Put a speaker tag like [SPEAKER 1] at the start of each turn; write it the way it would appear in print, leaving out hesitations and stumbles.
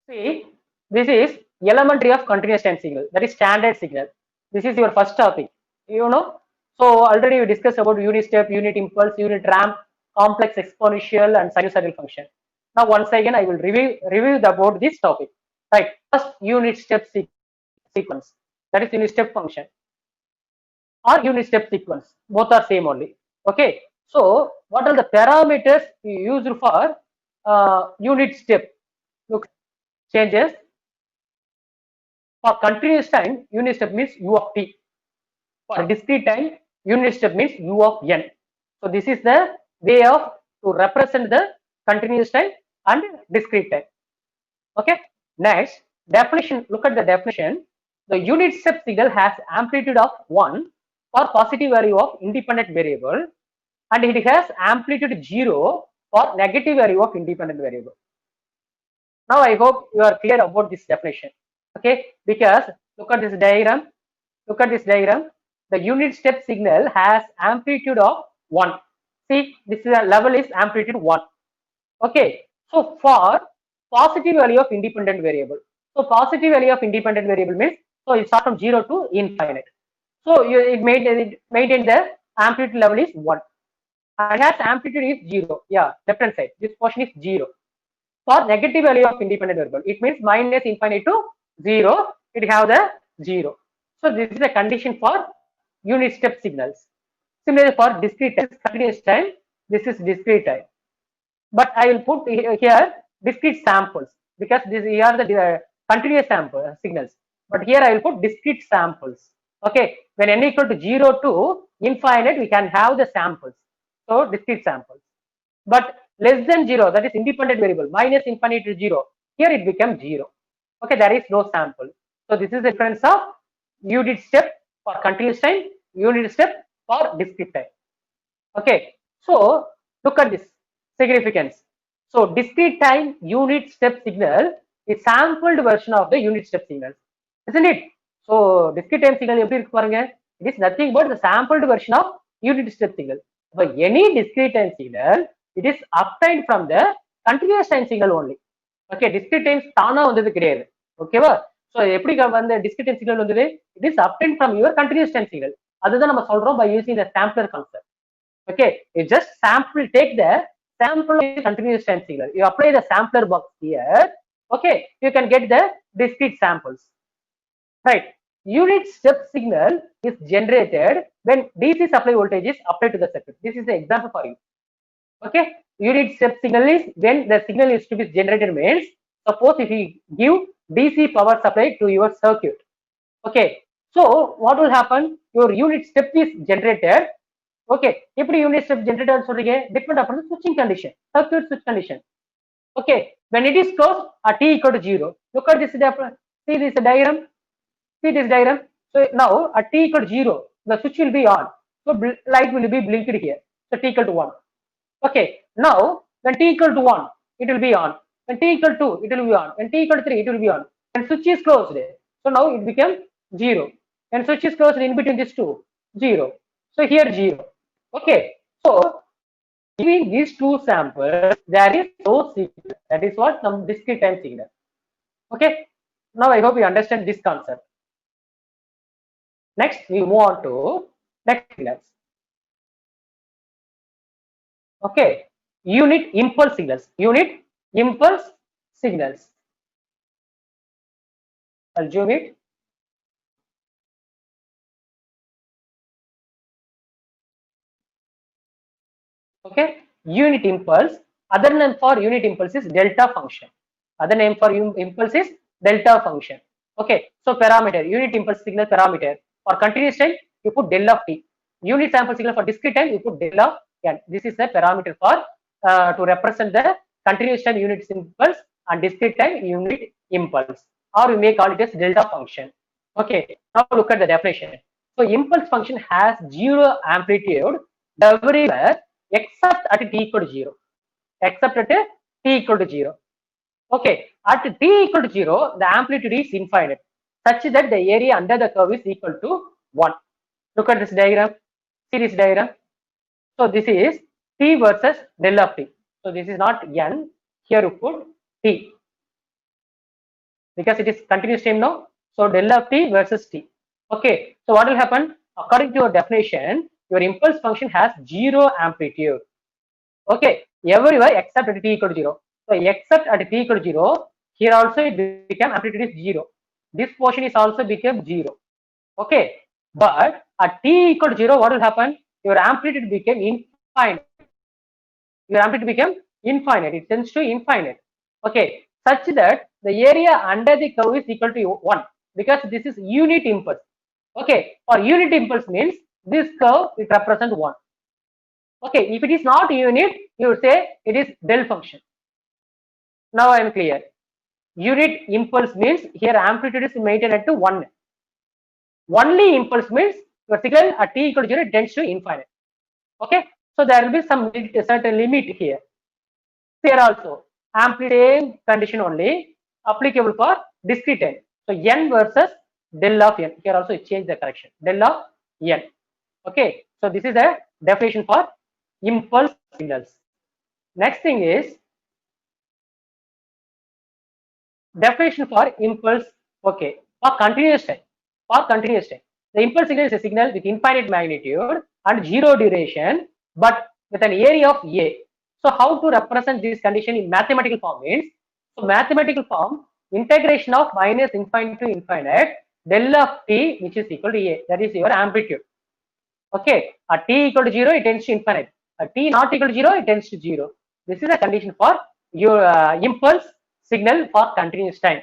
[SPEAKER 1] See, this is elementary of continuous time signal. That is standard signal. This is your first topic. You know. So already we discussed about unit step, unit impulse, unit ramp, complex exponential, and sinusoidal function. Now once again I will review about this topic. Right. First unit step sequence. That is unit step function or unit step sequence. Both are same only. Okay. So what are the parameters we used for unit step? Look, changes. For continuous time, unit step means u of t. For discrete time, unit step means u of n. So this is the way of to represent the continuous time and discrete time. Okay. Next, definition. Look at the definition. The unit step signal has amplitude of 1 for positive value of independent variable, and it has amplitude 0 for negative value of independent variable. Now I hope you are clear about this definition. Okay, because look at this diagram. Look at this diagram. The unit step signal has amplitude of 1. See, this is a level is amplitude 1. Okay, so for positive value of independent variable. So positive value of independent variable means, so it starts from 0 to infinite. So it maintain the amplitude level is 1. And has amplitude is 0. Yeah, left hand side. This portion is 0. For negative value of independent variable, it means minus infinite to 0. It have the 0. So this is a condition for unit step signals. Similarly, for discrete time, continuous time, this is discrete time. But I will put here discrete samples because here are the continuous sample signals. But here I will put discrete samples. Okay, when n equal to 0 to infinite, we can have the samples. So discrete samples. But less than 0, that is independent variable, minus infinite to 0, here it becomes 0. Okay, there is no sample. So this is the difference of unit step for continuous time, unit step for discrete time. Okay, so look at this significance. So discrete time unit step signal is sampled version of the unit step signal, isn't it? So discrete time signal it is nothing but the sampled version of unit step signal. But any discrete time signal, it is obtained from the continuous time signal only. Okay, discrete time தானா வந்தது கிடையாது. ஓகேவா? So எப்படி வந்து discrete time signal வந்தது? It is obtained from your continuous time signal. அதுதான் நம்ம சொல்றோம் by using the sampler concept. Okay, you just sample, take the sample of continuous time signal. You apply the sampler box here. Okay, you can get the discrete samples. Right. Unit step signal is generated when DC supply voltage is applied to the circuit. This is the example for you. Okay, unit step signal is when the signal is to be generated means, suppose if you give DC power supply to your circuit. Okay, so what will happen? Your unit step is generated. Okay, எப்படி unit step generated சொல்றீங்க? Depend upon the switching condition, circuit switch condition. Okay, when it is closed at t equal to 0. Look at this, see this diagram. See this diagram. So now at t equal to 0, the switch will be on. So light will be blinked here. So t equal to 1. Okay, now when t equal to 1, it will be on. When t equal to 2, it will be on. When t equal to 3, it will be on. When switch is closed, so now it becomes 0. When switch is closed in between these two, 0. So here 0. Okay, so between these two samples, there is no signal. That is what some discrete time signal. Okay, now I hope you understand this concept. Next, we move on to next signals. Okay, unit impulse signals. Unit impulse signals. I'll zoom it. Okay, unit impulse. Other name for unit impulse is delta function. Other name for impulse is delta function. Okay, so parameter, unit impulse signal parameter. For continuous time, you put del of t. Unit sample signal for discrete time, you put del of n. This is the parameter for to represent the continuous time unit impulse and discrete time unit impulse, or we may call it as delta function. Okay, now look at the definition. So impulse function has 0 amplitude everywhere except at t equal to 0. Except at t equal to 0. Okay, at t equal to 0, the amplitude is infinite, such that the area under the curve is equal to 1. Look at this diagram. See this diagram. So this is t versus del of t. So this is not n. Here you put t. because it is continuous time now. So del of t versus t. Okay, so what will happen? According to your definition, your impulse function has zero amplitude. Okay, everywhere except at t equal to 0. So except at t equal to 0, here also it become amplitude is 0. This portion is also become 0. Okay, but at t equal to 0, what will happen? Your amplitude became infinite. Your amplitude become infinite. It tends to infinite. Okay, such that the area under the curve is equal to 1 because this is unit impulse. Okay, for unit impulse means this curve it represents 1. Okay, if it is not unit, you would say it is del function. Now I am clear. Unit impulse means here amplitude is maintained at 1. Only impulse means your signal at t equal to 0 tends to infinite. Okay, so there will be some certain limit here. Here also amplitude condition only applicable for discrete time. So n versus del of n. Here also change the correction. Del of n. Okay, so this is a definition for impulse signals. Next thing is definition for impulse. Okay, for continuous time. For continuous time, the impulse signal is a signal with infinite magnitude and zero duration, but with an area of a. So how to represent this condition in mathematical form means, so mathematical form, integration of minus infinite to infinite del of t, which is equal to a, that is your amplitude. Okay, at t equal to 0, it tends to infinite. At t not equal to 0, it tends to 0. This is a condition for your impulse signal for continuous time.